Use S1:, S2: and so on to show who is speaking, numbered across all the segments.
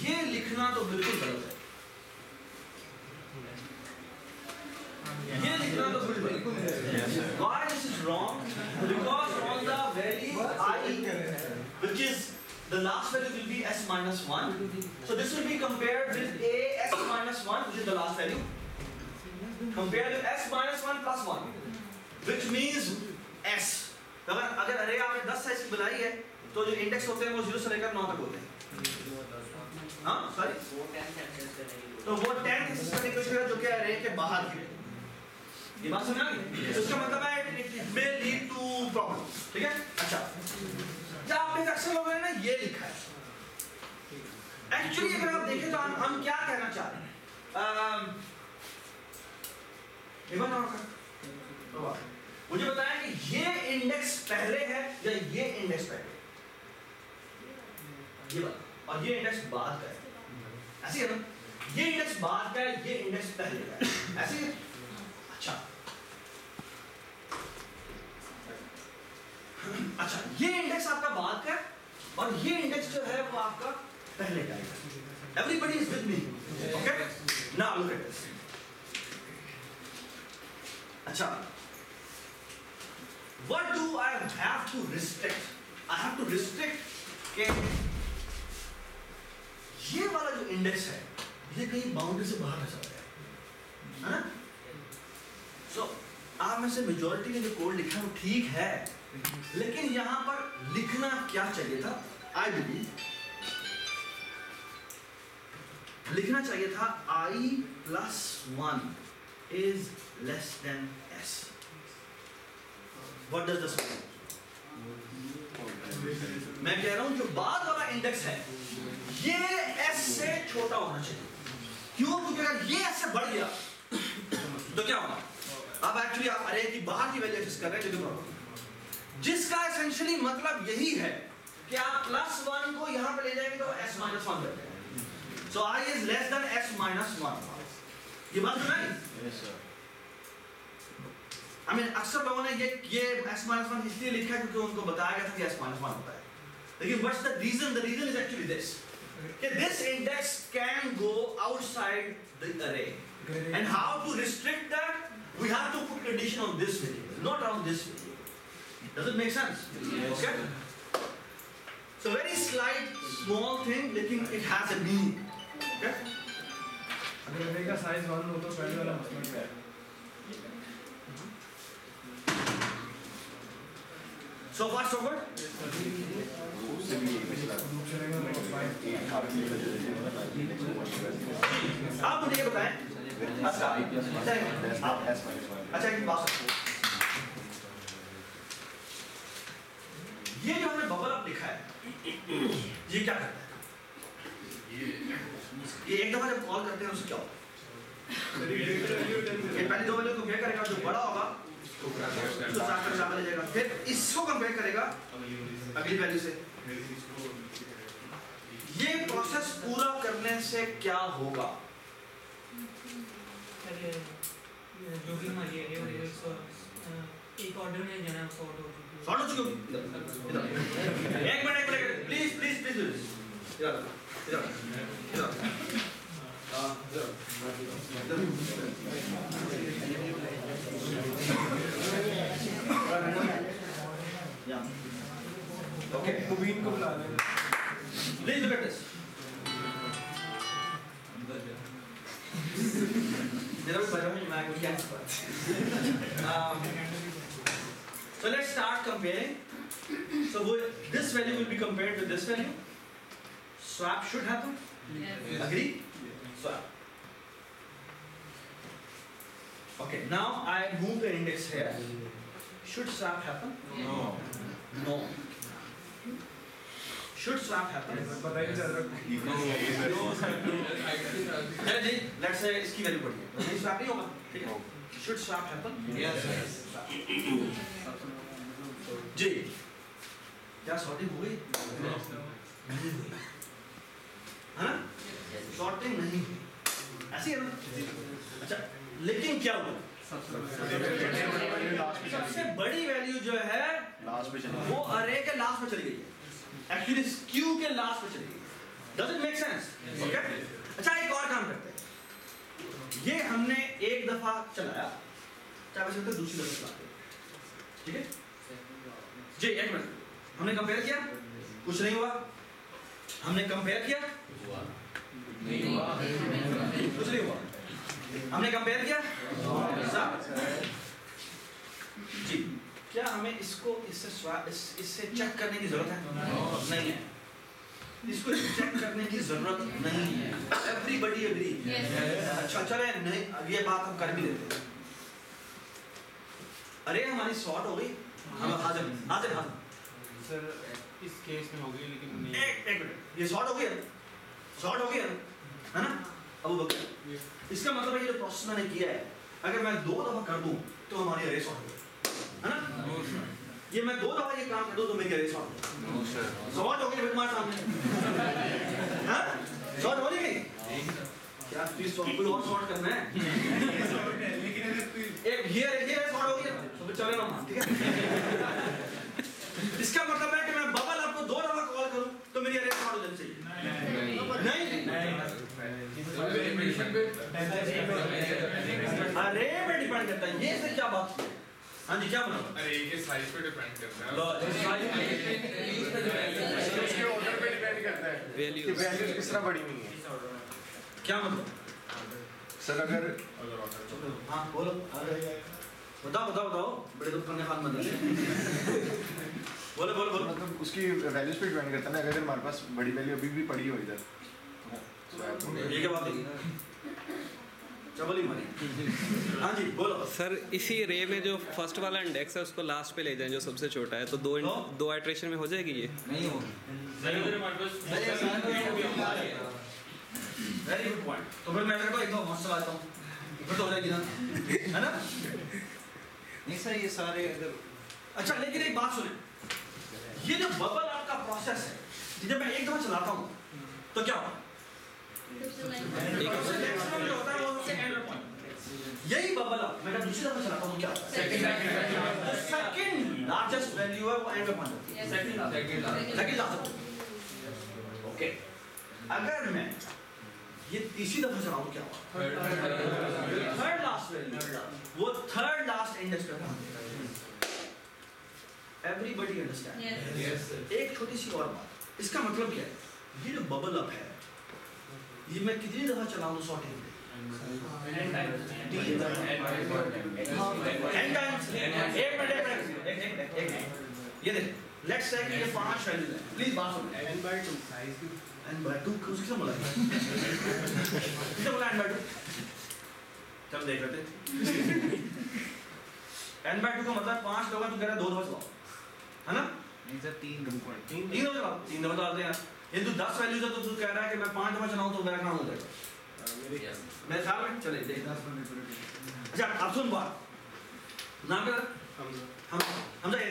S1: ये लिखना तो बिल्कुल गलत है, ये लिखना तो बिल्कुल why this is wrong? Because on the value I, which is the last value will be s minus 1, so this will be compared with a s minus 1, which is the last value, compared with s minus 1 plus 1, which means s. अगर अरे आपने 10 size की बनाई है तो जो index होते हैं वो 0 से लेकर 9 तक होते हैं, हाँ सॉरी, तो वो 10 एक्सेस करने की कोशिश करें जो कि अरे के बाहर की, ये बात समझ आ गई? इसका मतलब है it may lead to problem, ठीक है? अच्छा, जब आपने अक्सर लोगों ने ना ये लिखा है, एक्चुअली अगर आप देखें तो हम क्या कहना चाह रहे हैं, मुझे बताया कि ये इंडेक्स पहले है या ये इंडेक्स पहले, ये बात, और ये इंडेक्स बाद का है, ऐसे है ना? ये इंडेक्स बाद का है, ये इंडेक्स पहले का है, ऐसे है? अच्छा, अच्छा, ये इंडेक्स आपका बाद का है और ये इंडेक्स जो है वो आपका पहले का है। Everybody is with me, okay? Now look at this. अच्छा, what do I have to restrict? I have to restrict के ये वाला जो इंडेक्स है ये कहीं बाउंड्री से बाहर चला गया, है ना? So आप में से मेजॉरिटी ने जो कोड लिखा है वो ठीक है, लेकिन यहां पर लिखना क्या चाहिए था? I believe लिखना चाहिए था I plus 1 is less than s. What does this mean? मैं कह रहा हूं जो बाद वाला इंडेक्स है ये s से छोटा होना चाहिए। क्यों? क्योंकि अगर ये s से बढ़ गया तो क्या होगा? अब एक्चुअली आप अरे की बाहर की वैल्यू एक्सेस कर रहे हैं, जिसका एसेंशियली मतलब यही है कि आप +1 को यहां पे ले जाएंगे तो s minus 1 करते हैं। So I is less than s minus 1. ये बात सुना है? Yes sir. I mean अक्सर लोगों ने ये s minus 1 इसलिए लिखा है क्योंकि उनको बताया गया था कि s minus 1 होता है। लेकिन what's the reason? The reason is actually this. कि this index can go outside the array. And how to restrict that? We have to put condition on this variable, not on this variable. Does it make sense? Yes. Okay. So very slight, small thing, लेकिन it has a meaning. Okay.
S2: अगर array का size 1 हो तो पहले वाला मतलब क्या है?
S1: So far so good. आप मुझे ये बताएं, अच्छा एक बात, ये जो हमने बबल अप लिखा है ये क्या करता है? ये एक दफा जब कॉल करते हैं उससे क्या होता है? ये पहली दो वैल्यू कंपेयर करेगा, जो बड़ा होगा तो सामने ले जाएगा, फिर इसको कंपेयर करेगा अगली वैल्यू से। ये प्रोसेस पूरा करने से क्या होगा?
S3: जो भी हमारी एरिया हो रही है एक ऑर्डर में जाना सॉर्ट हो चुकी है।
S1: सॉर्ट हो चुकी होगी? एक मिनट प्लीज इधर
S2: Okay, कुबीन को बुला लें।
S1: Please look at this. So let's start comparing. So this value will be compared with this value. Swap should happen.
S4: Yes.
S1: Agree? Swap. Okay. Now I move the index here. Should swap happen?
S4: No.
S1: No. Should swap happen?
S2: पता ही नहीं चल रहा।
S1: चलिए जी, let's say इसकी value बढ़ी है, नहीं swap नहीं होगा, ठीक है? Should swap happen?
S4: Yes.
S1: जी, क्या sorting हो गई? नहीं हुई, है ना? Sorting नहीं हुई, ऐसी है ना? अच्छा, लेकिन क्या हुआ? सबसे बड़ी वैल्यू जो है वो array के लास्ट में चली गई है, एक्चुअली क्यू के लास्ट में चली गई, Does it make sense? Okay? अच्छा एक और काम करते हैं, ये हमने एक दफा चलाया, क्या वैसे तो दूसरी दफा चलाते हैं, ठीक है जी? एक मिनट, हमने कंपेयर किया, कुछ नहीं हुआ, हमने कंपेयर किया, नहीं हुआ, कुछ नहीं हुआ, हमने कंपेयर किया जी। क्या हमें इसको इससे चेक करने की जरूरत है? नहीं है, इसको चेक करने की जरूरत नहीं है। Everybody agree? अच्छा चले, नहीं ये बात हम कर भी लेते हैं। अरे हमारी शॉर्ट हो गई, हम हाजिर हाजिर हाजिर
S2: सर इस केस में हो गई, लेकिन नहीं।
S1: एक मिनट, ये शॉर्ट हो गई है, शॉर्ट हो गई है ना अबू बकर? इसका मतलब है ये जो प्रोसेस मैंने किया है, अगर मैं 2 दफा कर दूं तो हमारी अरे शॉर्ट हो गई है ना? ये मैं 2 दफा ये काम कर दूं तो मेरी अरे शॉर्ट हो गई, शॉर्ट हो गई तुम्हारे सामने, हाँ शॉर्ट हो गई क्या? प्लीज कोई और शॉर्ट करना है? एक ये शॉर्ट हो गई तो चले ना, ठीक है? इसका मतलब है कि मैं बबल आपको 2 दफा कॉल करूं तो मेरी अरे शॉर्ट हो जानी चाहिए? नहीं, अरे पे डिपेंड करता है, ये से क्या बात है? हाँ जी क्या बोला?
S4: अरे के साइज पे डिपेंड करता है,
S2: उसके ऑर्डर पे डिपेंड करता है, वैल्यू किस तरह बड़ी हुई है।
S1: क्या मतलब
S2: सर अगर
S1: हाँ बोलो, बताओ बताओ बताओ, बड़े दुख करने खान मत बोलो बोलो बोलो।
S2: मतलब उसकी वैल्यूज पे डिपेंड करता है ना, अगर हमारे पास बड़ी वैल्यू अभी भी पड़ी हो इधर,
S1: ये क्या बात है? चबली मारी। हाँ जी बोलो
S5: सर। इसी रे में जो फर्स्ट वाला इंडेक्स है उसको लास्ट पे ले जाएं, जो सबसे छोटा है, तो दो आइट्रेशन में हो जाएगी ये?
S1: नहीं हो, वेरी गुड पॉइंट। तो फिर मैं कहता हूँ एक दो मस्त चलाता हूँ, फिर तो हो जाएगी ना, है ना?
S6: नहीं सर ये सारे अगर
S1: अच्छा लेकिन एक बात सुने, ये जो बबल आपका प्रोसेस है, जब मैं एक दफा चलाता हूँ तो क्या होगा? यही बबल अप मैं जब दूसरी दफा चलाता हूँ क्या होता है? सेकंड लार्जेस्ट वैल्यू है वो एंड में पहुंच जाती है, सेकंड लार्जेस्ट। ओके, अगर मैं ये तीसरी दफा चलाऊं क्या होगा? थर्ड लास्ट वैल्यू, वो थर्ड लास्ट इंडेक्स पे पहुंच जाएगा। Everybody understand? एक छोटी सी और बात, इसका मतलब क्या है? ये जो बबल अप है, ये मैं कितनी दफा चलाऊं तो सॉर्ट हो जाएगी? n times. ये देख, लेट्स से कि ये 5 वैल्यूज हैं, प्लीज बात सुनो। n/2 साइज की n/2 किसने बोला? किसने बोला n/2? चल देख लेते हैं। n/2 का मतलब 5 लोग हैं, तू कह रहा है 2 दफा चलाओ, है ना?
S6: नहीं सर 3 दफा
S1: चलाओ, 3 दफा डालते हैं। ये तू 10 वैल्यूज है तो तू कह रहा है कि मैं 5 दफा चलाऊं तो मेरा काम हो जाएगा मेरे ख्याल में। चले देख 10 मिनट। अच्छा अब सुन बात, नाम क्या? हमजा। ये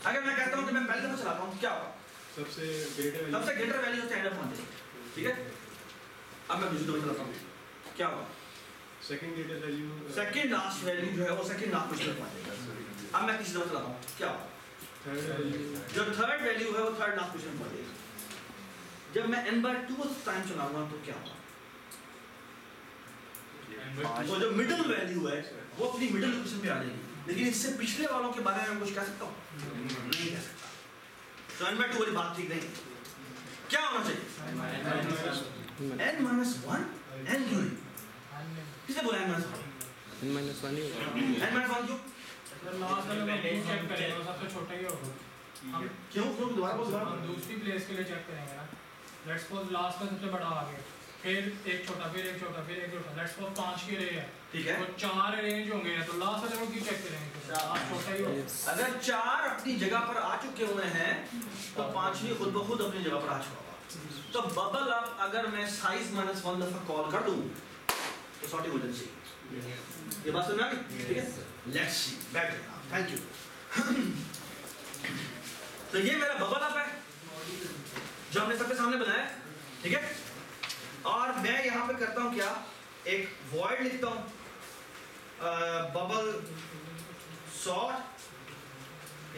S1: अगर मैं कहता हूं कि मैं पहले दफा चलाता हूं तो क्या होगा?
S2: सबसे ग्रेटर
S1: वैल्यू से एंड पहुंच जाएगी, ठीक है? अब मैं दूसरी दफा चलाता हूं क्या होगा?
S2: Second greater value,
S1: second last value जो है वो सेकंड लास्ट पोजीशन पे पहुंच जाएगी। अब मैं तीसरी दफा चलाता हूं क्या होगा? जो थर्ड वैल्यू है वो थर्ड लास्ट पोजीशन पे पहुंच जाएगी। जब मैं n/2 टाइम चलाऊंगा तो क्या होगा? तो जो मिडिल वैल्यू है वो अपनी मिडिल पोजीशन पे आ जाएगी, लेकिन इससे पिछले वालों के बारे में कुछ कह सकता हूँ? नहीं कह सकता। तो n/2 वाली बात ठीक नहीं। क्या होना चाहिए? n-1 n क्यों? किसने बोला n-1?
S5: n-1 ही होगा।
S1: n-1 क्यों?
S3: लास्ट वाले में चेक करेंगे, सबसे छोटा ही होगा।
S1: क्यों दोबारा बोल।
S3: हम दूसरी प्लेस के लिए चेक करेंगे ना। लेट्स सपोज लास्ट का सबसे बड़ा आ गया, फिर एक छोटा, फिर एक छोटा, फिर एक छोटा। लेट्स सपोज 5 के रे है,
S1: ठीक है?
S3: तो 4 रेंज होंगे, तो लास्ट वाले को क्यों चेक करेंगे? लास्ट छोटा ही होगा।
S1: अगर 4 अपनी जगह पर आ चुके हुए हैं तो 5वीं खुद ब खुद अपनी जगह पर आ चुका होगा। तो बबल अप अगर मैं साइज -1 दफा कॉल कर दूं तो सॉर्टिंग हो जाएगी। ये बात समझ में आ गई? ठीक है, let's see back. Thank you. तो ये मेरा बबल अप है जो हमने सबके सामने बनाया, ठीक है? और मैं यहाँ पे करता हूँ क्या, एक वॉइड लिखता हूँ बबल सॉर्ट,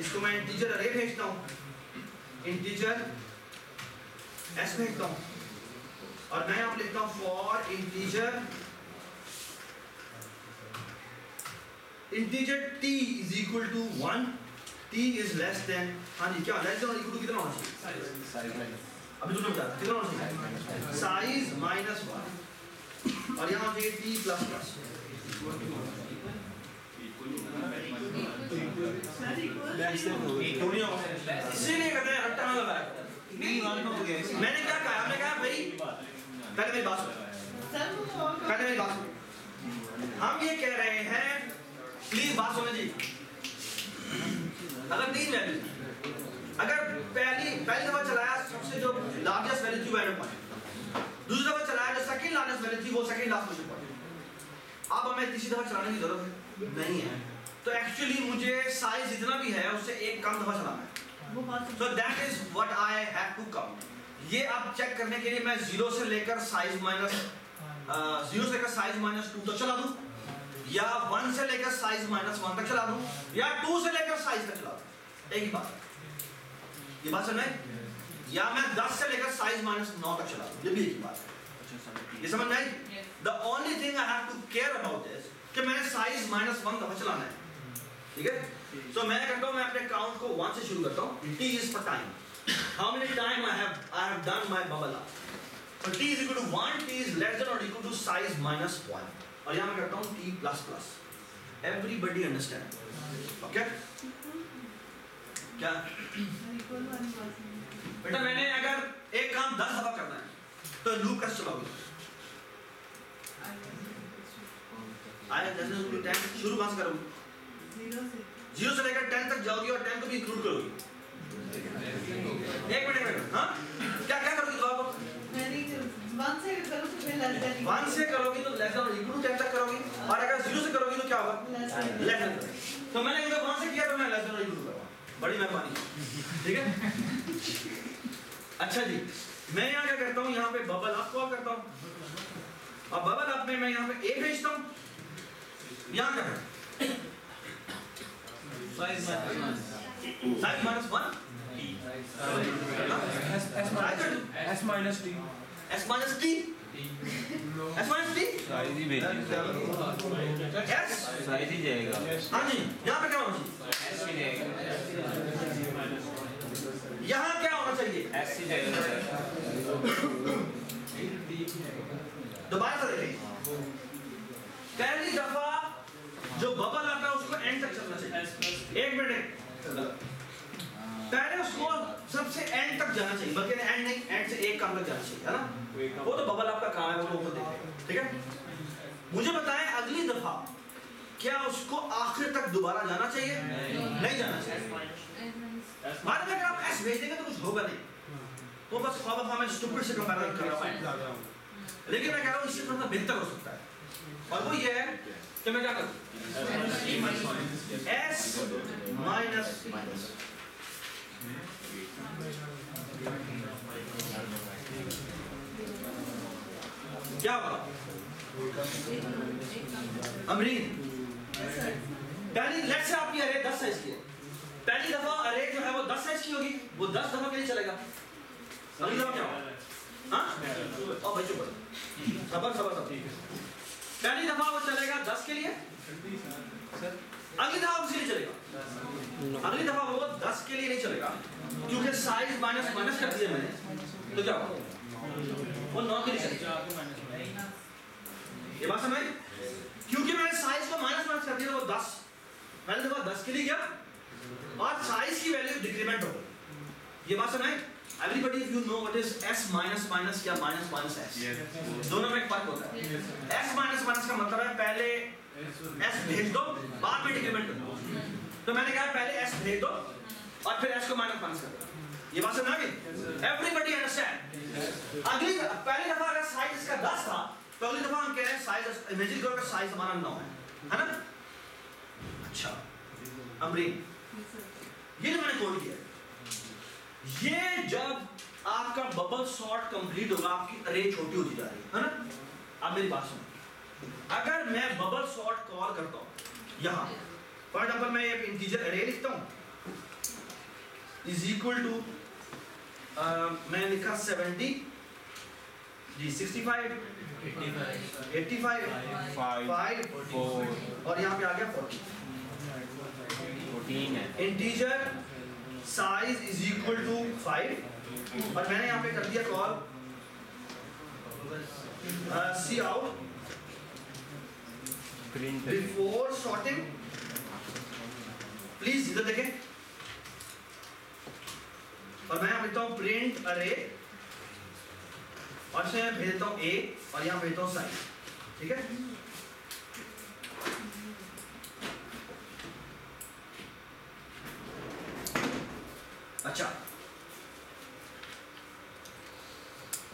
S1: इसको मैं इंटीजर अरे भेजता हूँ, इंटीजर एस भेजता हूँ, और मैं यहाँ पे लिखता हूँ for integer t is equal to 1, t is less than, हाँ जी क्या लेस देन और इक्वल टू कितना होना चाहिए? अभी तुमने बताया कितना होना चाहिए? साइज माइनस 1 और यहाँ पे t प्लस प्लस इसीलिए कहते हैं रट्टा ना लगाया। मैंने क्या कहा? हमने कहा भाई पहले मेरी बात सुनो, पहले मेरी बात सुनो। हम ये कह रहे हैं, प्लीज बात सुनो जी। अगर 3 वैल्यू, अगर पहली दफा चलाया सबसे जो लार्जेस्ट वैल्यू थी वैल्यू पॉइंट, दूसरी दफा चलाया जो सेकंड लार्जेस्ट वैल्यू थी वो सेकंड लास्ट पोजीशन पॉइंट, अब हमें तीसरी दफा चलाने की जरूरत नहीं है। तो एक्चुअली मुझे साइज जितना भी है उससे एक कम दफा चलाना है। So that is what I have to count. ये अब चेक करने के लिए मैं 0 से लेकर साइज माइनस 0 से लेकर साइज माइनस 2 तक चला दूं, या 1 से लेकर साइज माइनस 1 तक चला दूं, या 2 से लेकर साइज तक चला दूं। एक ही बात है, ये बात समझ में? या मैं 10 से लेकर साइज माइनस 9 तक चला दूं, ये भी एक ही बात है। ये समझ में आई? The only thing I have to care about is कि मैंने साइज माइनस 1 दफा चलाना है, ठीक है? So मैं करता हूँ, मैं अपने काउंट को 1 से शुरू करता हूँ। T is for time. How many time I have done my bubble up? So T is equal to 1, T is less than or equal to size minus 1. और यहाँ मैं करता हूँ T plus plus. Everybody understand? Okay? क्या? बेटा मैंने अगर एक काम 10 दफा करना है तो लूप कैसे चलाओगे? आया 10 से 10 शुरू कहाँ से करोगे? 0 से लेकर 10 तक जाओगी और 10 को भी इंक्लूड करोगी। एक मिनट, हाँ क्या क्या करोगी? जवाब 1 से करोगी तो लेस देन और इक्वल टू 10 तक करोगी, और अगर 0 से करोगी तो क्या होगा? Less than. तो मैंने अगर 1 से किया तो मैं लेस देन और इक्वल टू करूंगा। बड़ी मेहरबानी, ठीक है? अच्छा जी, मैं यहाँ क्या करता हूँ, यहाँ पे बबल अप कॉल करता हूँ, और बबल अप में मैं यहाँ पे A भेजता हूँ। यहाँ क्या है? Size minus 1
S2: S minus T.
S1: S minus T S minus T
S6: size ही भेजिए,
S1: S
S6: साइज ही जाएगा,
S1: हाँ जी, यहाँ पे क्या होना चाहिए?
S6: एस ही जाएगा,
S1: यहाँ क्या होना चाहिए?
S6: एस ही जाएगा।
S1: दोबारा से देखें, पहली दफा जो बबल आता है उसको एंड तक चलना चाहिए। एक मिनट, पहले उसको सबसे एंड तक जाना चाहिए, बल्कि एंड नहीं, एंड से एक काम तक जाना चाहिए, है ना? वो तो बबल आपका काम है, वो तो ऊपर देखें, ठीक है? मुझे बताएं अगली दफा क्या उसको आखिर तक दोबारा जाना चाहिए? नहीं जाना चाहिए। बाद में अगर आप एस भेज देंगे तो कुछ होगा नहीं, तो बस ख्वाब मैं स्टूपिड से कंपैरिजन कर रहा हूं, लेकिन मैं कह रहा हूं इससे थोड़ा बेहतर हो सकता है, और वो ये है कि मैं क्या करूं? S माइनस क्या होगा? अमरीन, पहली लेट्स से आपकी अरे 10 साइज की है, पहली दफा अरे जो है वो 10 साइज की होगी, वो 10 दफा के लिए चलेगा। अगली दफा क्या होगा? हाँ? और बच्चों पर सबर सबर सबर, पहली दफा वो चलेगा 10 के लिए, अगली दफा उसके लिए चलेगा, अगली दफा वो 10 के लिए नहीं चलेगा, क्योंकि साइज माइनस माइनस कर दिया मैंने, तो क्या होगा? वो 9 के लिए चलेगा। ये बात समझ? क्योंकि मैंने साइज को माइनस माइनस कर दिया, तो वो 10 पहली दफा 10 के लिए गया और साइज की वैल्यू डिक्रीमेंट हो गई। ये बात समझ? Everybody if you know what is S minus minus या minus minus S, दोनों में एक फर्क होता है। S minus minus का मतलब है पहले S भेज दो, बाद में डिक्रीमेंट कर दो। तो मैंने कहा पहले S भेज दो और फिर S को माइनस माइनस कर दो। ये बात समझ गई? Everybody understand? अगली पहली दफा अगर साइज इसका 10 था, तो अगली दफा हम कह रहे हैं साइज, इमेजिन करो कि साइज हमारा 9 है ना? अच्छा अमरीन, ये जो मैंने कोड किया है, ये जब आपका बबल सॉर्ट कंप्लीट होगा, आपकी अरे छोटी होती जा रही है ना? अब मेरी बात सुनो, अगर मैं बबल सॉर्ट कॉल करता हूं यहां, फॉर एग्जांपल मैं एक इंटीजर अरे लिखता हूं इज इक्वल टू, मैं लिखा 70 जी 65 85
S6: 5
S1: 5
S6: 4
S1: और यहाँ पे आ गया 40
S6: 14 है
S1: integer size is equal to 5 और मैंने यहाँ पे कर दिया call cout
S6: print
S1: before sorting please इधर देखें और मैं यहाँ भेजता हूँ प्रिंट अरे और इसमें मैं भेज देता हूँ ए और यहाँ भेजता हूँ साइज ठीक है अच्छा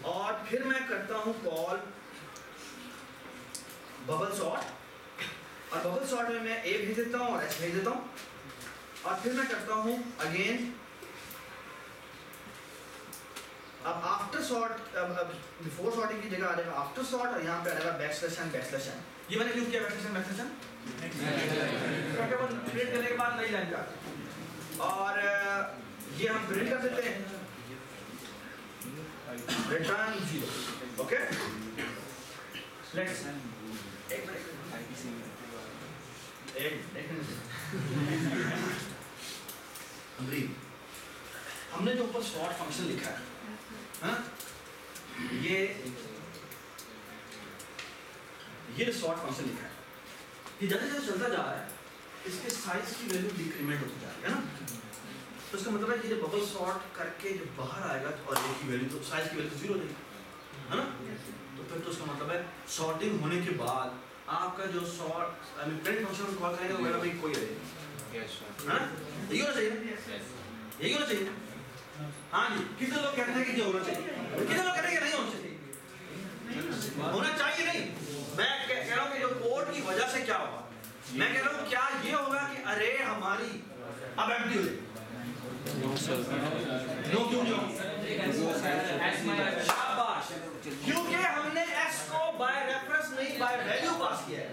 S1: और फिर मैं करता हूँ कॉल बबल सॉर्ट और बबल सॉर्ट में मैं ए भेज देता हूँ और एच भेज देता हूँ और फिर मैं करता हूँ अगेन अब आफ्टर सॉर्ट अब बिफोर सॉर्टिंग की जगह आ जाएगा आफ्टर सॉर्ट और यहाँ पे आ जाएगा बैकस्लैश एन ये मैंने क्यों किया बैकस्लैश एन क्योंकि वो प्रिंट करने के बाद नहीं लाइन जाती और ये हम प्रिंट कर देते हैं रिटर्न 0 ओके लेट्स एक मिनट हमने जो ऊपर सॉर्ट फंक्शन लिखा है हाँ? ये सॉर्ट फंक्शन लिखा है कि जैसे जैसे चलता जा रहा है इसके साइज की वैल्यू डिक्रीमेंट होती जा रही है ना तो इसका मतलब है कि जब बबल सॉर्ट करके जब बाहर आएगा तो और की वैल्यू तो साइज की वैल्यू 0 देगी है ना तो फिर तो उसका मतलब है सॉर्टिंग होने के बाद आपका जो sort I mean print function call करेंगे तो मेरा भाई कोई रहेगा है ना यही होना चाहिए यही होना चाहिए हाँ जी कितने लोग कहते हैं कि ये होना चाहिए कितने लोग कहते हैं कि नहीं होना चाहिए होना चाहिए नहीं मैं कह रहा हूँ कि जो कोड की वजह से क्या होगा मैं कह रहा हूँ क्या ये होगा कि अरे हमारी अब एम्प्टी हो जाएगी नो क्यों शाबाश क्योंकि हमने s को बाय रेफरेंस नहीं बाय वैल्यू पास किया है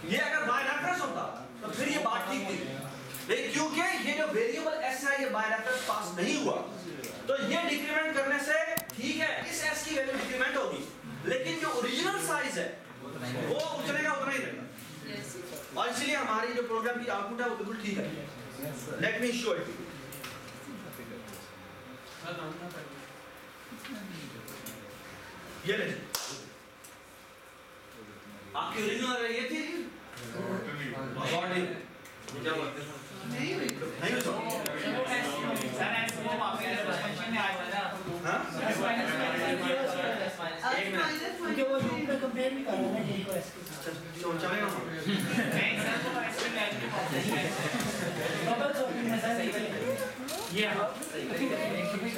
S1: ये अगर बाय रेफरेंस होता तो फिर ये बात ठीक थी लेकिन क्योंकि ये जो वेरिएबल s है ये बाय रेफरेंस पास नहीं हुआ तो ये डिक्रीमेंट करने से ठीक है इस s की वैल्यू डिक्रीमेंट होगी लेकिन जो ओरिजिनल साइज है वो उतने का उतना ही रहेगा और इसलिए हमारी जो प्रोग्राम की आउटपुट है वो बिल्कुल ठीक है लेट मी शो इट ये ले आपकी ओरिजिनल ये थी क्या बोलते हैं नहीं
S7: क्योंकि वो रूम का कंपेयर नहीं कर रहा है इनको ऐसे
S1: चलेगा
S7: बबल सॉर्टिंग में सही ये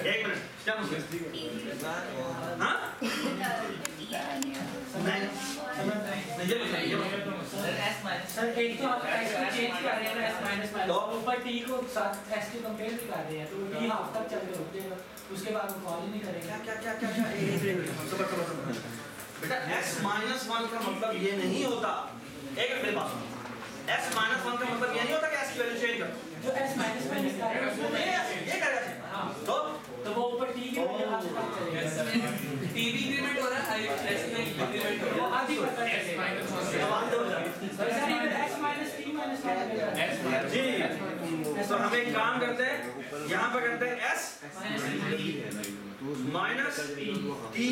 S1: एक मिनट क्या मुझे हाँ नहीं ये बताइए
S7: सर एक तो आप s को चेंज कर रहे हैं s माइनस तो ऊपर t को साथ s के कंपेयर भी कर रहे हैं तो t हाफ तक चल के रुक जाएगा उसके बाद वो कॉल ही नहीं करेगा
S1: क्या बेटा s माइनस 1 का मतलब ये नहीं होता एक मेरे पास s माइनस 1 का मतलब ये नहीं होता कि s की वैल्यू चेंज कर
S7: जो s माइनस में इसका है
S1: ये करेगा हां तो
S7: वो ऊपर t के वजह हाफ तक चलेगा
S8: t भी इंक्रीमेंट हो रहा है s में इंक्रीमेंट हो रहा है
S7: आधी पता है
S8: s minus
S7: sir s minus t minus
S1: जी तो हम एक काम करते हैं यहाँ पे करते हैं s minus t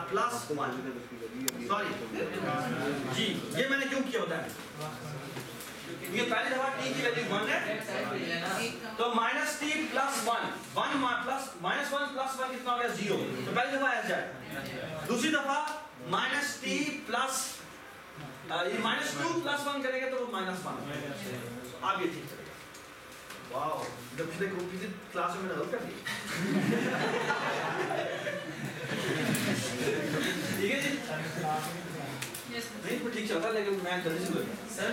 S1: plus 1 sorry जी ये मैंने क्यों किया बताया ये पहली दफा t की वैल्यू 1 है तो minus t plus 1 plus minus 1 plus 1 कितना हो गया 0 तो पहली दफा ऐसे जाए दूसरी दफा माइनस t प्लस ये माइनस 2 प्लस 1 करेंगे तो वो माइनस 1 आप ये ठीक करेंगे वाओ जब किसी क्लास में हल कर दिया ठीक है जी नहीं ठीक चलता लेकिन मैं जल्दी से सर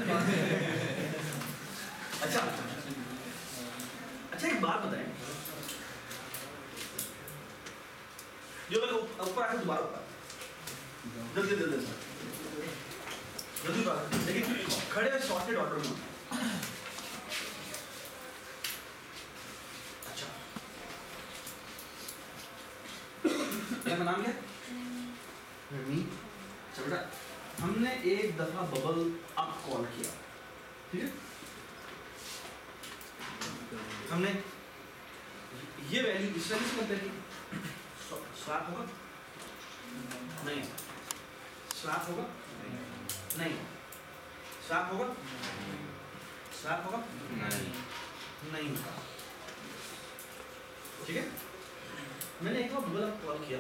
S1: अच्छा एक बात बताएं जो लोग ऊपर आके दोबारा ऊपर जल्दी लेकिन खड़े हुए सॉर्टेड ऑर्डर में अच्छा क्या नाम क्या अच्छा बेटा, हमने एक दफा बबल अप कॉल किया, ठीक है? हमने ये वैल्यू इस वैल्यू से कंपेयर की, स्वैप होगा? नहीं। स्वैप होगा? नहीं। स्वैप होगा? स्वैप होगा? नहीं होगा, ठीक है? मैंने एक बार बबल अप कॉल किया,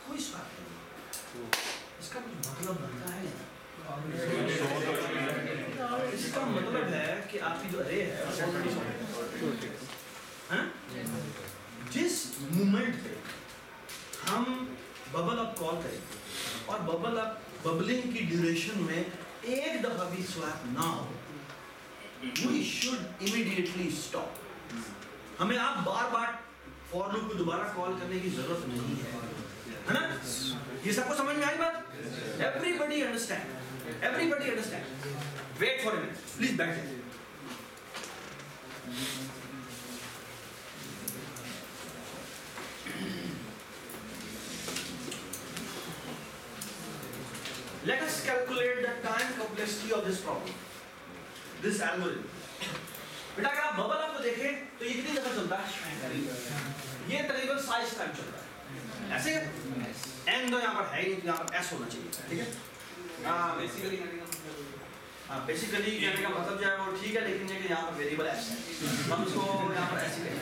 S1: कोई स्वैप नहीं, इसका कुछ मतलब बनता है? इसका मतलब है कि आपकी जो अरे है वो ऑलरेडी सॉल्व है। जिस मोमेंट पे हम बबल अप कॉल करें और बबल अप बबलिंग की ड्यूरेशन में एक दफा भी स्वैप ना हो, वी शुड इमीडिएटली स्टॉप। हमें आप बार बार फॉर लूप को दोबारा कॉल करने की जरूरत नहीं है ना? ये सबको समझ में आई बात? Everybody understand? Everybody understand? Wait for a minute. Please back it. Let us calculate the time complexity of this problem. This algorithm. बेटा अगर आप बबल अप को देखें तो ये कितनी दफा चलता है? ये तकरीबन 7 टाइम चलता है। ऐसे n तो यहाँ पर है ही, तो यहाँ पर s होना चाहिए, ठीक है? बेसिकली कहने का मतलब जो है वो ठीक है, लेकिन ये कि यहाँ पर वेरिएबल s है, हम उसको यहाँ पर ऐसे करेंगे,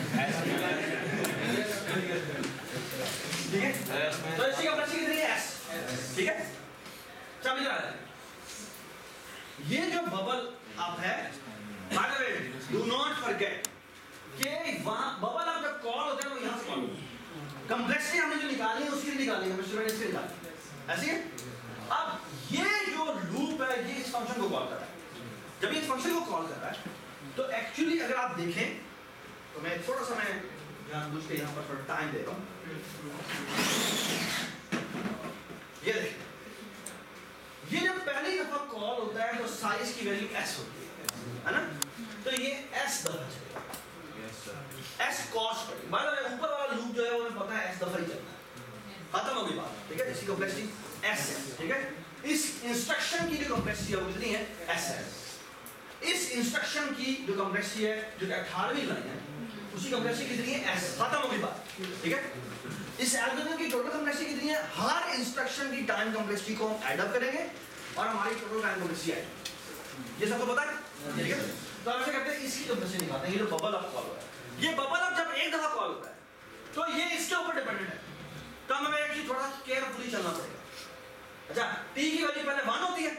S1: ठीक है? तो इसकी कंप्लेक्सिटी कितनी है? s, ठीक है? समझ रहा है? ये जो बबल अप है, by the way, do not forget कि वहाँ बबल अप जब कॉल होता है वो यहाँ से कॉल होता है। कंप्लेक्सिटी हमने जो निकाली है उसकी निकाली है, स्टूडेंट इसकी निकाली, ऐसी है? अब ये जो लूप है ये इस फंक्शन को कॉल कर रहा है। जब ये इस फंक्शन को कॉल कर रहा है तो एक्चुअली अगर आप देखें तो मैं थोड़ा सा मैं जानबूझ के यहाँ पर थोड़ा टाइम दे रहा हूँ। ये देखें, ये जब पहली दफा कॉल होता है तो साइज की वैल्यू s होती है ना? तो ये s दफा चलेगा, s cos पड़ेगी। बाय द वे ऊपर वाला लूप जो है वो हमें पता है s दफा ही चलता है, खत्म हो गई बात, ठीक है? इसकी कंप्लेक्सिटी s है, ठीक है? इस इंस्ट्रक्शन की जो कंप्लेक्सिटी है वो कितनी है? s है। इस इंस्ट्रक्शन की जो कंप्लेक्सिटी है जो 18वीं लाइन है उसकी कंप्लेक्सिटी कितनी है? s, खत्म हो गई बात, ठीक है? इस एल्गोरिथम की टोटल कंप्लेक्सिटी कितनी है? हर इंस्ट्रक्शन की टाइम कंप्लेक्सिटी को हम ऐड अप करेंगे और हमारी टोटल टाइम कंप्लेक्सिटी आएगी। ये सबको पता है, ठीक है? तो हम ऐसे करते हैं, इसकी कंप्लेक्सिटी निकालते हैं। ये जो बबल अप कॉल होता है, ये बबल अप जब एक दफा कॉल होता है तो ये इसके ऊपर डिपेंडेंट है, तो हमें एक्चुअली थोड़ा केयरफुली चलना पड़ेगा। अच्छा, t की वैल्यू पहले 1 होती है,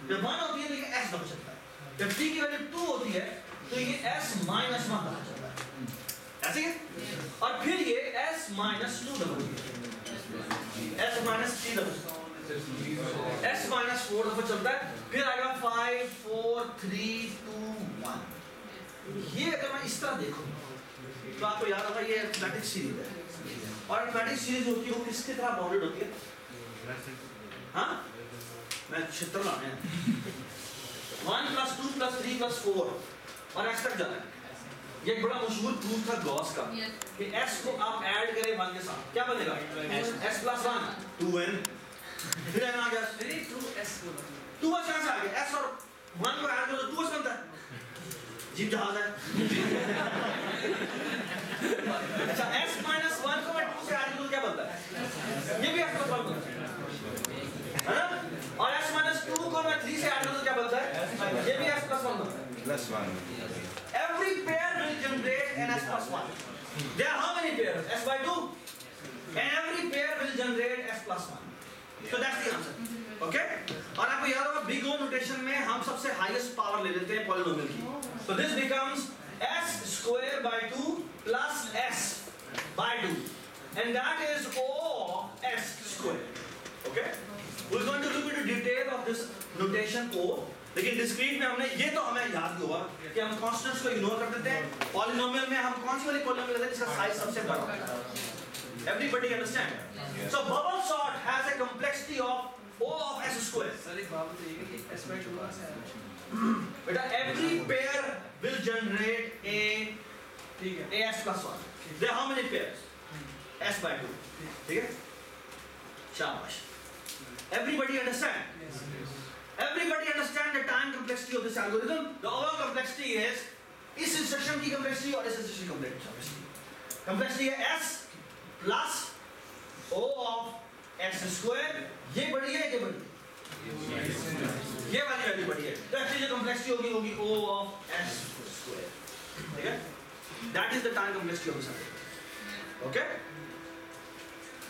S1: जब 1 होती है तो ये s दफा चलता है, जब t की वैल्यू 2 होती है तो ये s -1 दफा चलता है, ऐसे है? और फिर ये s -2 दफा s -3 दफा, s -4 दफा चलता है, फिर आएगा 5 4 3 2 1। ये अगर मैं इस तरह देखूं तो आपको याद होगा ये अरिथमेटिक सीरीज है, और अरिथमेटिक सीरीज होती है वो किसकी तरह बाउंडेड होती है? हाँ, मैं क्षेत्र लाने हैं 1 + 2 + 3 + 4 और x तक जाना है। ये एक बड़ा मशहूर प्रूफ था गॉस का कि s को आप ऐड करें 1 के साथ, क्या बनेगा? s + 1 2n, फिर n आ गया
S8: 2s
S1: 2s कहाँ से आ गया? s और 1 को ऐड करो तो 2s बनता है, जीप जहाज है। अच्छा, s - 1 को मैं 2 से ऐड करूं क्या बनता है? ये भी s + 1 बनता है ना? और s - 2 को मैं 3 से ऐड करूं तो क्या बनता है? ये भी s + 1 बनता है,
S6: +1।
S1: every pair will generate an s + 1. There are how many pairs? s/2, and every pair will generate s + 1. So that's the answer. Okay? और आपको याद होगा बिग O नोटेशन में हम सबसे हाईएस्ट पावर ले लेते हैं पॉलिनोमियल की, so this becomes s² / 2 plus s / 2, and that is O(s²). Okay? We're going to look into detail of this notation O, लेकिन डिस्क्रीट में हमने ये तो हमें याद ही होगा कि हम कांस्टेंट्स को इग्नोर कर देते हैं। पॉलिनोमियल में हम कौन सी वाली पॉलिनोमियल लेते हैं जिसका साइज सबसे बड़ा होता है? Everybody understand? So bubble sort has a complexity of O of s².
S8: Sir एक बात बताइएगा कि s/2 कहाँ से आया?
S1: बेटा every pair will generate a
S8: ठीक है,
S1: s + 1. There are how many pairs? s/2. ठीक है, शाबाश। Everybody understand? Everybody understand the time complexity of this algorithm? The overall complexity is इस instruction की complexity और इस instruction की complexity. Complexity है S plus O of S square. ये बड़ी है, ये बड़ी है. ये वाली वैल्यू बड़ी है. तो एक्चुअली जो complexity होगी O of S square. ठीक है? That is the time complexity of this algorithm. Okay?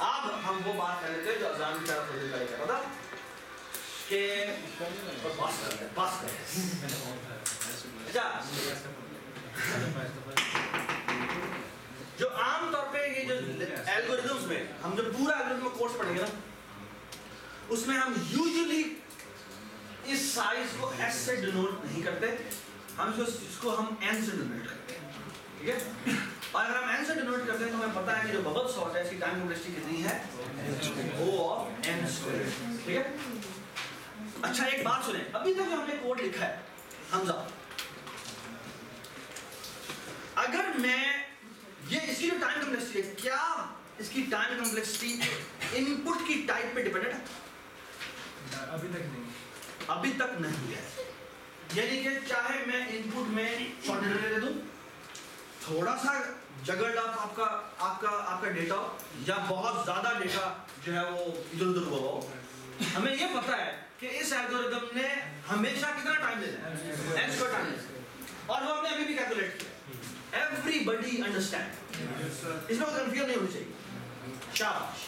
S1: अब हम वो बात कर लेते हैं जो एग्जाम की तरफ होने का पता कि पास कर अच्छा जो आम तौर पे ये जो एल्गोरिथम्स में हम जब पूरा एल्गोरिथम कोर्स पढ़ेंगे ना उसमें हम यूजुअली इस साइज को s से डिनोट नहीं करते हम इसको हम n से डिनोट करते हैं ठीक है और अगर हम n से डिनोट करते हैं तो हमें पता है कि जो बबल सॉर्ट है इसकी टाइम कॉम्प्लेक्सिटी कितनी है O of n स्क्वायर ठीक है अच्छा एक बात सुने अभी तक जो हमने कोड लिखा है हमजा अगर मैं ये इसकी जो टाइम कॉम्प्लेक्सिटी है क्या इसकी टाइम कॉम्प्लेक्सिटी इनपुट की टाइप पे डिपेंडेंट है अभी तक नहीं है यानी कि चाहे मैं इनपुट में शॉर्ट डिले दे दूं थोड़ा सा जगड़ आपका डेटा या बहुत ज्यादा डेटा जो है वो इधर उधर हुआ हो हमें ये पता है कि इस एल्गोरिथम ने हमेशा कितना टाइम लेना है n स्क्वायर टाइम और वो हमने अभी भी कैलकुलेट किया एवरीबॉडी अंडरस्टैंड इसमें कोई कंफ्यूजन नहीं होनी चाहिए शाबाश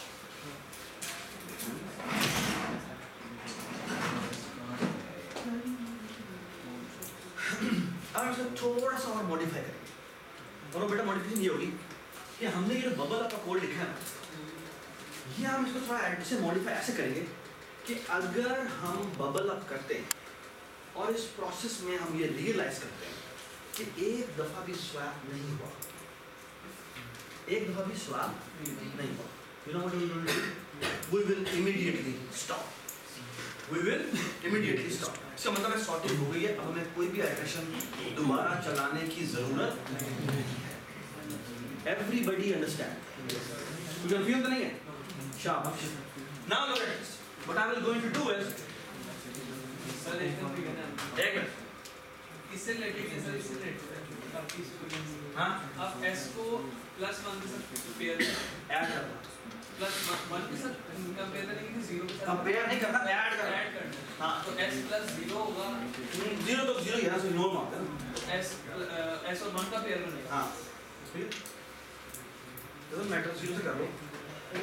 S1: अब इसको थोड़ा सा और मॉडिफाई करेंगे और वो बेटा मॉडिफिकेशन ये होगी कि हमने ये बबल का कोड लिखा है ना ये हम इसको थोड़ा ऐसे मॉडिफाई ऐसे करेंगे कि अगर हम बबल अप करते हैं और इस प्रोसेस में हम ये रियलाइज करते हैं कि एक दफा भी स्वैप नहीं हुआ नहीं हुआ you know what we will do we will immediately stop इसका मतलब है सॉर्टिंग हो गई है अब हमें कोई भी इटरेशन दोबारा चलाने की जरूरत नहीं है एवरीबॉडी अंडरस्टैंड कोई कंफ्यूजन तो नहीं है शाबाश now look at this what I will going to do is
S8: sir एक
S1: मिनट
S8: इससे रिलेटेड है सर इससे रिलेटेड
S1: हां
S8: आप s को +1 के साथ पेयर
S1: ऐड करना
S8: +1 के साथ कंपेयर करेंगे कि 0 के साथ
S1: कंपेयर नहीं करना ऐड करना हां
S8: तो s + 0 होगा
S1: 0 तो 0 यहां से नो मार्क है
S8: s और 1 का पेयर बनेगा
S1: हां फिर तो मैटर 0 से कर लो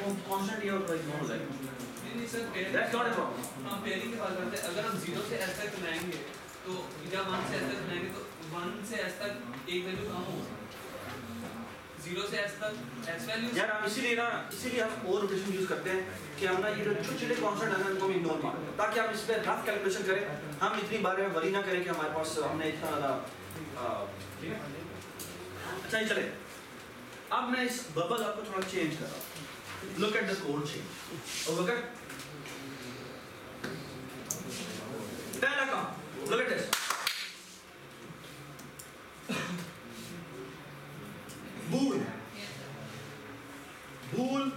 S1: वो कांस्टेंट ये और इग्नोर हो जाएगा
S8: नहीं sir
S1: that's not a problem
S8: हम पेयरिंग की बात करते हैं अगर हम 0 से s तक बनाएंगे तो या 1 से s तक बनाएंगे तो 1 से s तक एक वैल्यू कम होगा 0 से s तक s वैल्यू
S1: यार हम इसीलिए हम और रोटेशन यूज करते हैं कि हम ना ये जो छोटे कांस्टेंट है उनको हम इग्नोर मार दें ताकि हम इस पे रफ कैलकुलेशन करें हम इतनी बार में वरी ना करें कि हमारे पास हमने इतना ज्यादा ठीक है अच्छा ही चले अब मैं इस बबल आपको थोड़ा चेंज कर रहा हूं look at the code change okay पहला काम look at this bool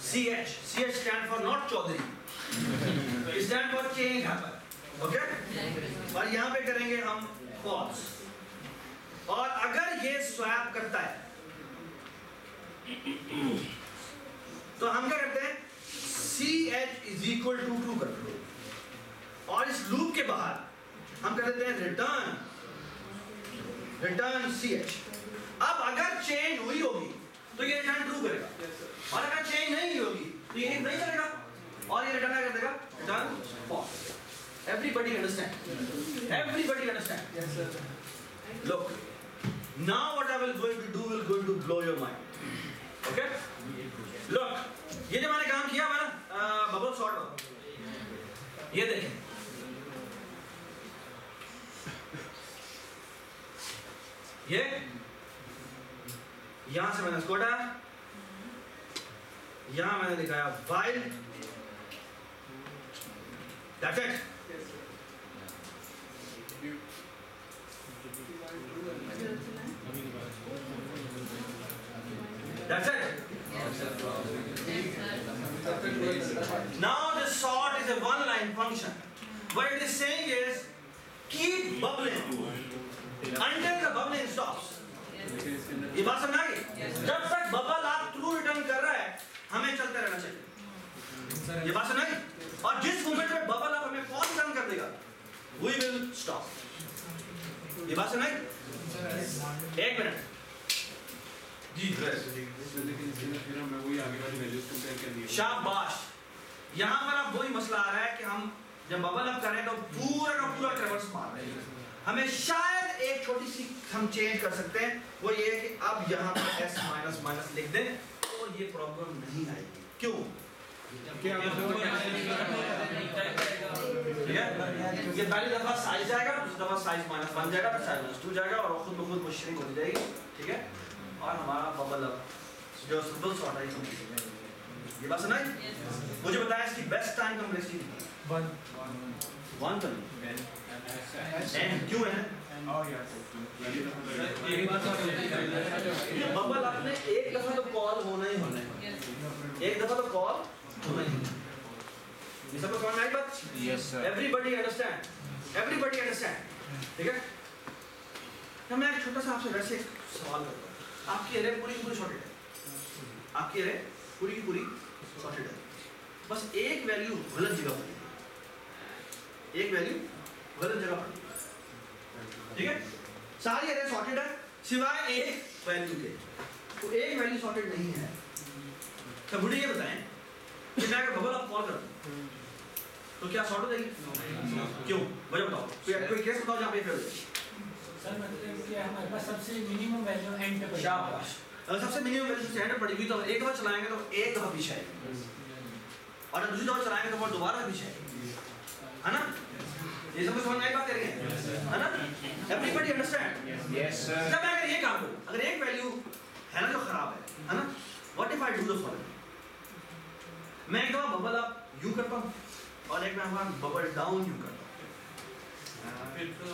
S1: ch stand for not chaudhary it stand for change happen okay और यहाँ पे करेंगे हम false और अगर ये swap करता है तो हम क्या करते हैं ch is equal to true कर दो और इस लूप के बाहर हम कर देते हैं return ch अब अगर चेंज हुई होगी तो ये रिटर्न ट्रू करेगा और अगर चेंज नहीं होगी तो ये नहीं करेगा और ये रिटर्न कर देगा return false everybody understand yes sir look now what I will going to blow your mind okay look ये जो मैंने काम किया है ना बबल सॉर्ट ये देखें ये यहां से मैंने इसको हटाया यहां मैंने लिखाया while that's it now the sort is is a one line function. What it is saying is keep bubbling until the bubbling stops. ये बात समझ आ गई? जब तक बबल आप ट्रू रिटर्न कर रहा है हमें चलते रहना चाहिए। ये बात समझ आ गई? और जिस मोमेंट में बबल आप हमें फॉल्स रिटर्न कर देगा we will stop. ये बात समझ आ गई? एक मिनट जी शाबाश। यहाँ पर अब वही मसला आ रहा है कि हम जब बबल अप करें तो पूरा का पूरा ट्रेवर्स मार रहे हैं। हमें शायद एक छोटी सी हम चेंज कर सकते हैं, वो ये है कि अब यहाँ पर s माइनस माइनस लिख दें तो ये प्रॉब्लम नहीं आएगी। क्यों? ठीक है, ये पहली दफा साइज जाएगा, दूसरी दफा साइज माइनस 1 जाएगा, फिर साइज माइनस 2 जाएगा और खुद ब खुद वो श्रिंक होती जाएगी। ठीक है, और हमारा बबल अप जो सिंपल सॉर्ट है कंप्लीट हो जाएगा। ये बात सुनाई? मुझे बताया इसकी बेस्ट टाइम कम्प्लेक्सिटी 1 तो नहीं क्यों है? बबल आपने एक दफा तो कॉल होना ही होना है, एक दफा तो कॉल होना ही। ये सबको समझ में आई बात?
S6: Yes sir.
S1: Everybody understand? Everybody understand? ठीक है, तो मैं एक छोटा सा आपसे वैसे एक सवाल करता हूँ। आपकी एरे पूरी की पूरी सॉर्टेड है, आपकी एरे पूरी की पूरी सॉर्टेड है, बस एक वैल्यू गलत जगह पर है, एक वैल्यू गलत जगह पर है। ठीक है, सारी एरे सॉर्टेड है सिवाय एक वैल्यू के, तो एक वैल्यू सॉर्टेड नहीं है। तो मुझे ये बताएं कि मैं अगर बबल अप कॉल करूं तो क्या सॉर्ट हो जाएगी? क्यों? वजह बताओ, कोई केस बताओ जहां पे फेल हो जाए।
S7: सर मतलब कि हमारे पास सबसे मिनिमम वैल्यू एंड पे पड़ी।
S1: शाबाश। अगर सबसे मिनिमम वैल्यू से एंड पे पड़ी हुई तो एक दफा चलाएंगे तो एक दफा पीछे आएगी, और दूसरी दफा चलाएंगे तो वो दोबारा पीछे आएगी, है ना? ये सब समझ में आई बात करेंगे, है ना? Everybody understand?
S6: Yes sir.
S1: जब मैं अगर ये काम करूं, अगर एक वैल्यू है ना जो खराब है ना, what if I do the following, मैं एक दफा बबल अप यू करता हूं और एक बार बबल डाउन यू करता हूं,
S8: फिर तो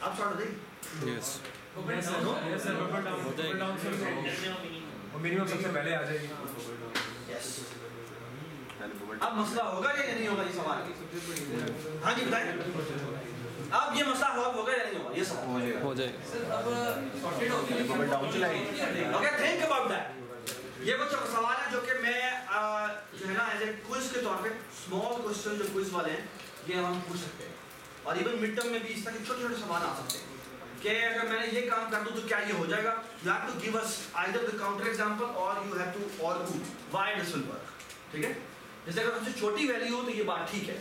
S1: आप सॉर्ट हो जाएगी।
S5: यस
S2: वो मिनिमम सबसे पहले आ जाएगी।
S1: यस, अब मसला होगा या नहीं होगा ये सवाल? हाँ जी बताएं, अब ये मसला हल होगा या नहीं होगा ये सवाल?
S5: हो जाएगा।
S8: सर अब सॉर्टेड हो गया,
S6: बबल डाउन चलाएंगे।
S1: Okay, think about that. ये कुछ सवाल है जो कि मैं जो है ना एज ए क्विज के तौर पे स्मॉल क्वेश्चन जो क्विज वाले हैं ये हम पूछ सकते हैं, और इवन मिड टर्म में भी इस तरह के छोटे छोटे सवाल आ सकते हैं कि अगर मैंने ये काम कर दूं तो क्या ये हो जाएगा। You have to give us either the counter example और you have to argue why this will work. ठीक है, जैसे अगर सबसे छोटी वैल्यू हो तो ये बात ठीक है,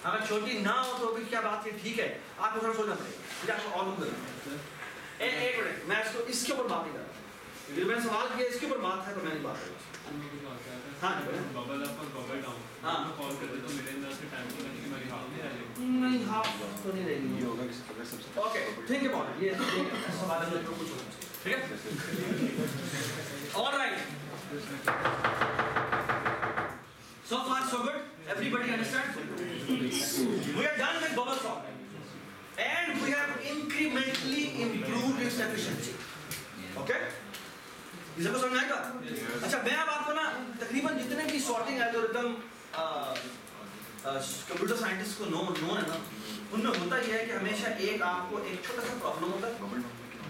S1: अगर छोटी ना हो तो भी क्या बात है ठीक है, आपको थोड़ा सोचना पड़ेगा, फिर आपको आर्ग्यू करना है। एक मिनट, मैं इसके ऊपर बात नहीं कर रहा, क्योंकि मैंने सवाल किया इसके ऊपर बात है तो मैं नहीं बात कर रहा। हाँ
S4: बबल अप और बबल डाउन
S1: हाँ
S4: कॉल करते तो मेरे अंदर से टाइम तो मेरी हाफ नहीं रहेगी।
S1: नहीं, हाफ तो नहीं रहेगी। ओके, थिंक अबाउट इट, ये सवाल है जो कुछ ठीक है। Alright, so far so good, everybody understand? We are done with bubble sort and we have incrementally improved its efficiency. Okay, ये सबको समझ आएगा? अच्छा, मैं अब आपको ना तकरीबन जितने भी सॉर्टिंग एल्गोरिथम कंप्यूटर साइंटिस्ट को नोन है ना, उनमें होता ही है कि हमेशा एक आपको एक छोटा सा प्रॉब्लम होता है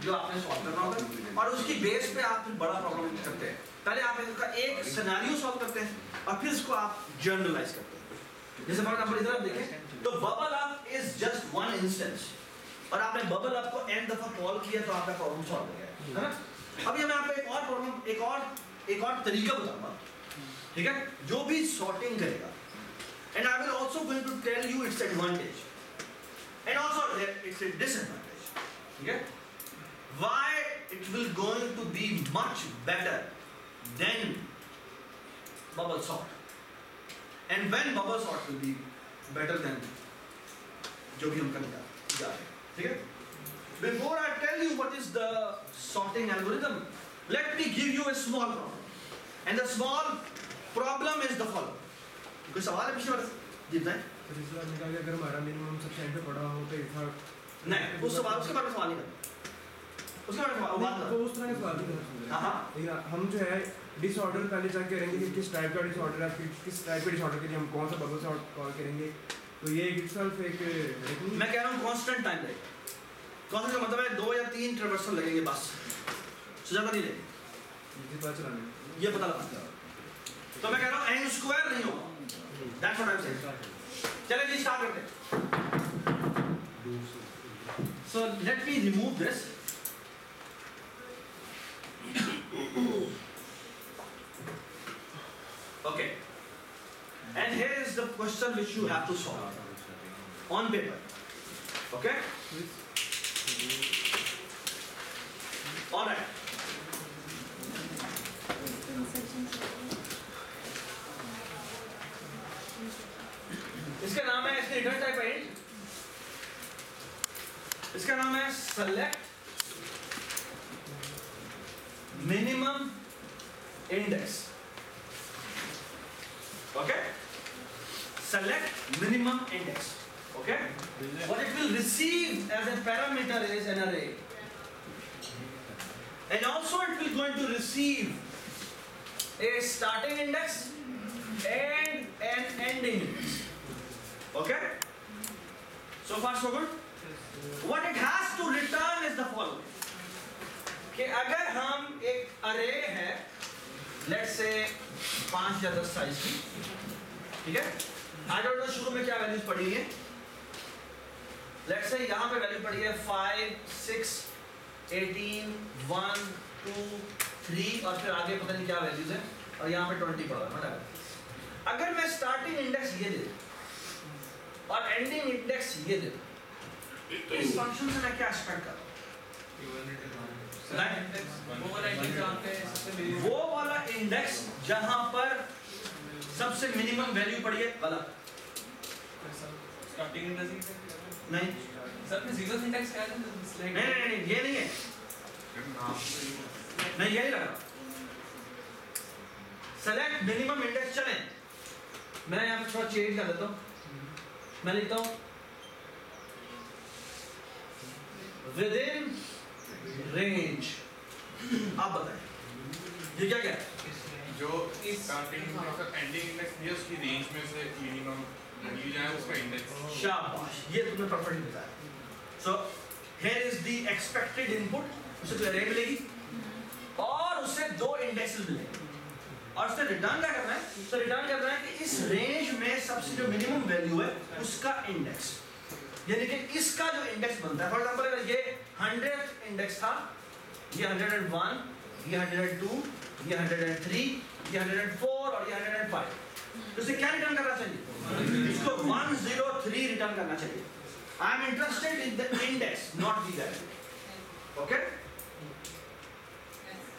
S1: जो आपने सॉल्व करना होता है, और उसकी बेस पे आप फिर बड़ा प्रॉब्लम करते हैं। पहले आप इसका एक सिनेरियो सॉल्व करते हैं और फिर इसको आप जनरलाइज करते हैं। जैसे फॉर एग्जांपल इधर आप देखें तो bubble up is just one instance, और आपने बबल अप को n दफा कॉल किया तो आपका प्रॉब्लम सॉल्व हो गया, है ना? अभी मैं आपको एक और प्रॉब्लम एक और तरीका बताऊंगा, ठीक है, जो भी सॉर्टिंग करेगा, and I will also going to tell you its advantage and also its disadvantage. ठीक है, why it will going to be much better than bubble sort, and when bubble sort will be better than जो भी हम करने जा रहे हैं। ठीक है, before I tell you what is the sorting algorithm, let me give you a small problem, and the small problem is the following. कोई सवाल है पिछले वाले? जी बताएं।
S2: तो इस बार निकाल के अगर हमारा मिनिमम सबसे एंड पे पड़ा हो तो इफ
S1: नहीं, उस सवाल उसके बारे में सवाल नहीं करना, उसके बारे में
S2: तो उस तरह के सवाल नहीं करना।
S1: हाँ हाँ
S2: लेकिन हम जो है डिसऑर्डर पहले चेक करेंगे कि किस टाइप का डिसऑर्डर है, किस टाइप के डिसऑर्डर के लिए हम कौन सा बबल सॉर्ट कॉल करेंगे। तो ये इटसेल्फ एक
S1: मैं कह रहा हूँ कांस्टेंट टाइम लगेगा। कांस्टेंट का मतलब है 2 या 3 ट्रावर्सल लगेंगे बस, ज़्यादा नहीं लगेंगे।
S2: ये पता चलाना,
S1: ये पता लगा। तो मैं कह रहा हूँ n स्क्वायर नहीं होगा। That's what I'm saying. चलिए जी स्टार्ट करते हैं। So let me remove this. Okay. And here is the question which you have to solve on paper. Okay? All right. इसका नाम है, इसके रिटर्न टाइप है, इसका नाम है select minimum index. Okay, select minimum index. Okay, what it will receive as a parameter is an array, and also it will going to receive a starting index and an ending index. Okay, so far so good. What it has to return is the following, कि अगर हम एक अरे है let's say 5 या 10 size की, ठीक है, I don't know शुरू में क्या वैल्यूज पड़ी है, let's say यहाँ पे वैल्यू पड़ी है 5, 6, 18, 1, 2, 3 और फिर आगे पता नहीं क्या वैल्यूज है और यहाँ पे 20 पड़ा है, मतलब अगर मैं स्टार्टिंग इंडेक्स ये दे दूं और एंडिंग इंडेक्स ये दे दूं, तो इस फंक्शन से मैं क्या एक्सपेक्ट कर रहा हूँ? वो वाला इंडेक्स जहां पर सबसे मिनिमम वैल्यू पड़ी है, गलत।
S8: स्टार्टिंग इंडेक्स
S1: नहीं
S8: सर में जीरो सिंटैक्स क्या है?
S1: नहीं ये नहीं है, नहीं ये नहीं लगा। सेलेक्ट मिनिमम इंडेक्स चले, मैं यहाँ पे थोड़ा चेंज कर देता हूँ, मैं लिखता हूँ within range। आप बताएं ये क्या क्या है?
S9: जो स्टार्टिंग इंडेक्स और एंडिंग इंडेक्स है उसकी रेंज में से मिनिमम वैल्यू जाए उसका इंडेक्स।
S1: शाबाश, ये तुमने परफेक्टली बताया। So here is the expected input, उसे तो अरे मिलेगी और उससे 2 इंडेक्सेस मिलेंगे और उससे रिटर्न क्या करना है? तो रिटर्न करना है कि इस रेंज में सबसे जो मिनिमम वैल्यू है उसका इंडेक्स, यानी कि इसका जो इंडेक्स बनता है। फॉर एग्जांपल अगर ये 100th इंडेक्स था, ये 101, ये 102, ये 103, ये 104 और ये 105, तो इसे क्या रिटर्न करना चाहिए? इसको 103 रिटर्न करना चाहिए। I am interested in the index not the value. Okay,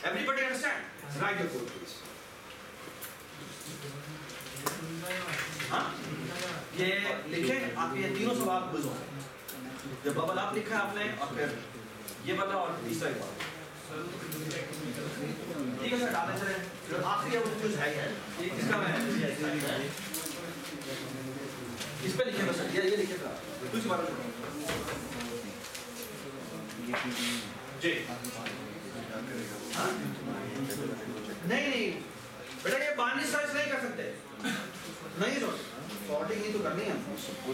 S1: everybody understand? Right the code please. हाँ, ये लिखें आप, ये तीनों सवाल बुझो, जब बबल आप लिखा है आपने और फिर ये बता और तीसरा एक बार, ठीक है सर, डालने चले। आखिरी अब कुछ है ये किसका है? इस पे लिखे बस, ये लिखे था कुछ बार जी। हाँ? नहीं बेटा, ये बाइनरी सर्च नहीं कर सकते, नहीं सॉर्टिंग ही तो करनी है हमको।